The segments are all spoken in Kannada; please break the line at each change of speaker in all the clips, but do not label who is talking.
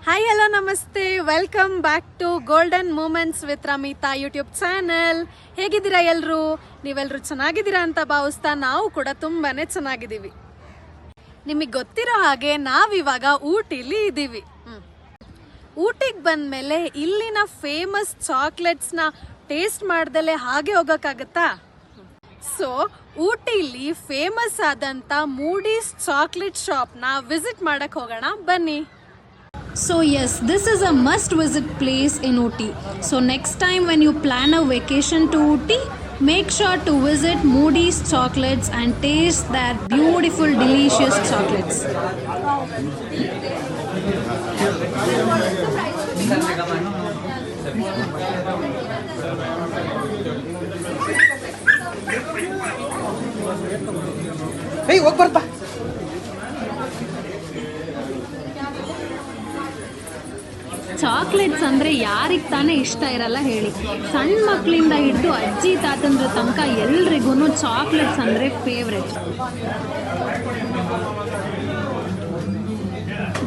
ಹಾಯ್ ಹಲೋ ನಮಸ್ತೆ, welcome back to golden moments with Ramita YouTube channel. ಹೇಗಿದ್ದೀರಾ ಎಲ್ಲರೂ? ನೀವೆಲ್ಲರೂ ಚೆನ್ನಾಗಿದ್ದೀರಾ ಅಂತ ಭಾವಿಸ್ತಾ ನಾವು ಕೂಡ ತುಂಬಾನೇ ಚೆನ್ನಾಗಿದ್ದೀವಿ. ನಿಮಗೆ ಗೊತ್ತಿರೋ ಹಾಗೆ ನಾವಿವಾಗ ಊಟಿಲಿ ಇದ್ದೀವಿ. ಊಟಿಗೆ ಬಂದ್ಮೇಲೆ ಇಲ್ಲಿನ ಫೇಮಸ್ ಚಾಕ್ಲೇಟ್ಸ್ನ ಟೇಸ್ಟ್ ಮಾಡ್ದಲೆ ಹಾಗೆ ಹೋಗಕ್ಕಾಗತ್ತಾ? ಸೊ ಊಟಿಲಿ ಫೇಮಸ್ ಆದಂತ ಮೂಡೀಸ್ ಚಾಕ್ಲೇಟ್ ಶಾಪ್ನ ವಿಸಿಟ್ ಮಾಡಕ್ ಹೋಗೋಣ ಬನ್ನಿ.
So yes, this is a must visit place in Ooty. So next time when you plan a vacation to Ooty, make sure to visit Moody's Chocolates and taste their beautiful delicious chocolates.
Hey, ಹೋಗಿ ಬರ್ತಾ.
ಚಾಕ್ಲೇಟ್ಸ್ ಅಂದರೆ ಯಾರಿಗೆ ತಾನೇ ಇಷ್ಟ ಇರಲ್ಲ ಹೇಳಿ. ಸಣ್ಣ ಮಕ್ಕಳಿಂದ ಹಿಡಿದು ಅಜ್ಜಿ ತಾತಂದ್ರ ತನಕ ಎಲ್ರಿಗೂ ಚಾಕ್ಲೇಟ್ಸ್ ಅಂದರೆ ಫೇವ್ರೆಟ್.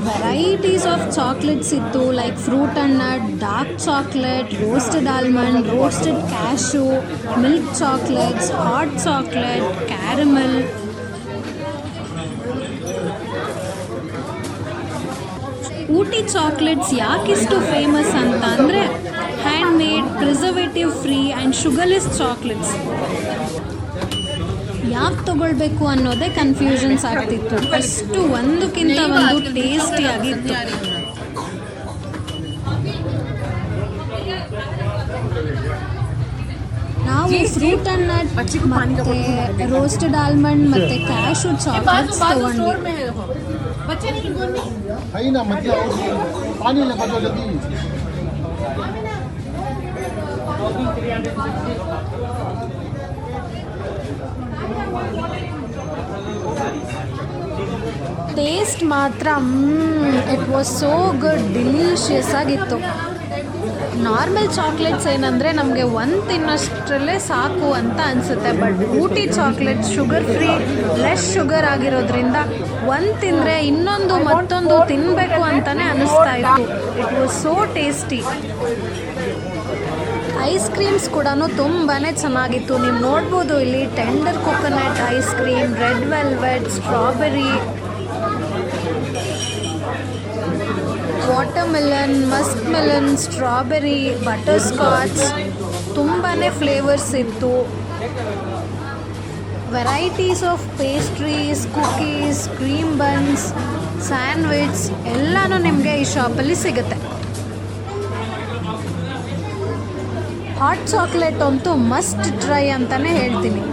ವೆರೈಟೀಸ್ ಆಫ್ ಚಾಕ್ಲೇಟ್ಸ್ ಇತ್ತು, like fruit and nut, dark chocolate, roasted almond, roasted cashew, milk chocolates, hot chocolate, caramel. Ooty chocolates ಯಾಕಿಷ್ಟು ಫೇಮಸ್ ಅಂತ ಅಂದರೆ hand made, preservative free and sugarless chocolates. ಯಾವ್ದು ತಗೊಳ್ಬೇಕು ಅನ್ನೋದೇ ಕನ್ಫ್ಯೂಷನ್ಸ್ ಆಗ್ತಿತ್ತು. ಅಷ್ಟು ಒಂದಕ್ಕಿಂತ ಒಂದು ಟೇಸ್ಟಿಯಾಗಿತ್ತು. ನಾವು ಫ್ರೂಟ್ ಆ್ಯಂಡ್ ನಟ್ ಮತ್ತು ರೋಸ್ಟೆಡ್ ಆಲ್ಮಂಡ್ ಮತ್ತು ಕ್ಯಾಶು ಚಾಕ್ಲೇಟ್ಸ್ ತಗೊಂಡ್ವಿ. ಟೇಸ್ಟ್ ಮಾತ್ರ it was so good, delicious ಆಗಿತ್ತು. ನಾರ್ಮಲ್ ಚಾಕ್ಲೇಟ್ಸ್ ಏನಂದರೆ ನಮಗೆ ಒಂದು ತಿನ್ನೋಷ್ಟರಲ್ಲೇ ಸಾಕು ಅಂತ ಅನಿಸುತ್ತೆ. But Ooty chocolates sugar free, less sugar ಆಗಿರೋದ್ರಿಂದ ಒಂದು ತಿಂದರೆ ಇನ್ನೊಂದು ಮತ್ತೊಂದು ತಿನ್ನಬೇಕು ಅಂತಲೇ ಅನ್ನಿಸ್ತಾ ಇತ್ತು. It was so tasty. Ice creams ಕೂಡ ತುಂಬಾ ಚೆನ್ನಾಗಿತ್ತು. ನೀವು ನೋಡ್ಬೋದು ಇಲ್ಲಿ tender coconut ice cream, red velvet, strawberry, watermelon, Musk melon, strawberry, butter scotch, ತುಂಬಾ ಫ್ಲೇವರ್ಸ್ ಇತ್ತು. Varieties of pastries, cookies, cream buns, sandwich ಎಲ್ಲನೂ ನಿಮಗೆ ಈ ಶಾಪಲ್ಲಿ ಸಿಗುತ್ತೆ. ಹಾಟ್ ಚಾಕ್ಲೇಟ್ ಅಂತೂ ಮಸ್ಟ್ ಟ್ರೈ ಅಂತಲೇ ಹೇಳ್ತೀನಿ.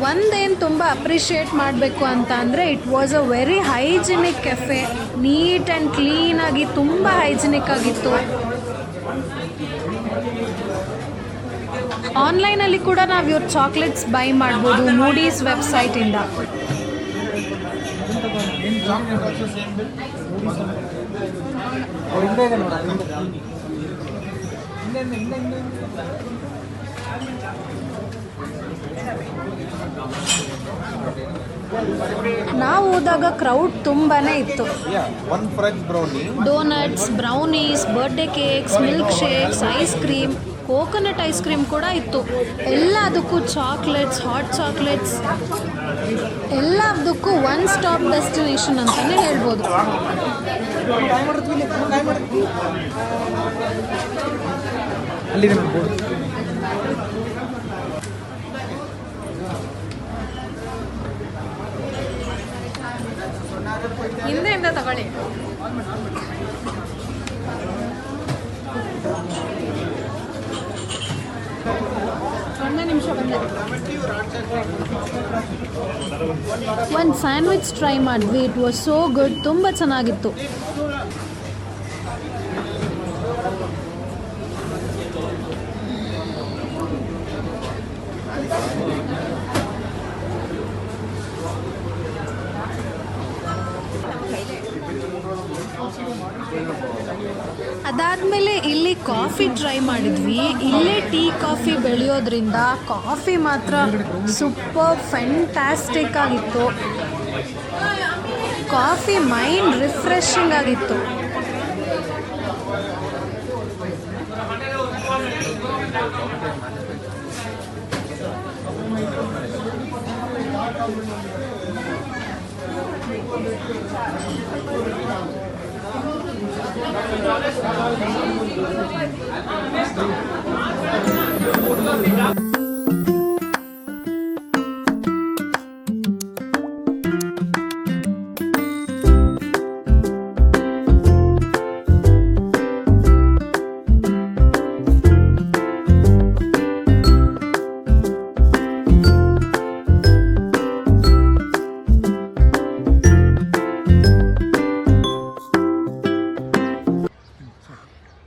ಒಂದೇನು ತುಂಬ ಅಪ್ರಿಷಿಯೇಟ್ ಮಾಡಬೇಕು ಅಂತ ಅಂದರೆ it was a very hygienic cafe. Neat and ಕ್ಲೀನಾಗಿ ತುಂಬ ಹೈಜಿನಿಕ್ ಆಗಿತ್ತು. ಆನ್ಲೈನಲ್ಲಿ ಕೂಡ ನಾವು ಇವ್ರ ಚಾಕ್ಲೇಟ್ಸ್ ಬೈ ಮಾಡ್ಬೋದು ಮೂಡೀಸ್ ವೆಬ್ಸೈಟಿಂದ. ನಾವು ಹೋದಾಗ ಕ್ರೌಡ್ ತುಂಬಾನೇ ಇತ್ತು. Donuts, brownies, birthday cakes, milk shakes, ice cream, coconut ice cream ಕೂಡ ಇತ್ತು. ಎಲ್ಲದಕ್ಕೂ ಚಾಕ್ಲೇಟ್ಸ್, ಹಾಟ್ ಚಾಕ್ಲೇಟ್ಸ್, ಎಲ್ಲದಕ್ಕೂ ಒನ್ ಸ್ಟಾಪ್ ಡೆಸ್ಟಿನೇಷನ್ ಅಂತಲೇ ಹೇಳ್ಬೋದು.
ಹಿಂದೆಯಿಂದ ತಗೊಳ್ಳಿ.
ಒಂದು ಸ್ಯಾಂಡ್ವಿಚ್ ಟ್ರೈ ಮಾಡಿದ್ವಿ. ಇಟ್ ವಾಸ್ ಸೋ ಗುಡ್, ತುಂಬ ಚೆನ್ನಾಗಿತ್ತು. ಅದಾದಮೇಲೆ ಇಲ್ಲಿ ಕಾಫಿ ಟ್ರೈ ಮಾಡಿದ್ವಿ. ಇಲ್ಲೇ ಟೀ ಕಾಫಿ ಬೆಳೆಯೋದ್ರಿಂದ ಕಾಫಿ ಮಾತ್ರ ಸೂಪರ್ ಫ್ಯಾಂಟಾಸ್ಟಿಕ್ ಆಗಿತ್ತು. ಕಾಫಿ ಮೈಂಡ್ ರಿಫ್ರೆಶಿಂಗ್ ಆಗಿತ್ತು.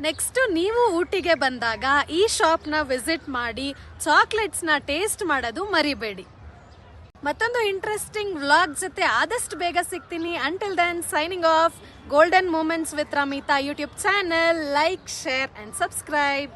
ನೆಕ್ಸ್ಟ್ ನೀವು ಊಟಿಗೆ ಬಂದಾಗ ಈ ಶಾಪ್ನ ವಿಸಿಟ್ ಮಾಡಿ ಚಾಕ್ಲೇಟ್ಸ್ನ ಟೇಸ್ಟ್ ಮಾಡೋದು ಮರಿಬೇಡಿ. ಮತ್ತೊಂದು ಇಂಟ್ರೆಸ್ಟಿಂಗ್ ವ್ಲಾಗ್ ಜೊತೆ ಆದಷ್ಟು ಬೇಗ ಸಿಗ್ತೀನಿ. Until then signing off. Golden moments with Ramita YouTube channel. Like, share and subscribe.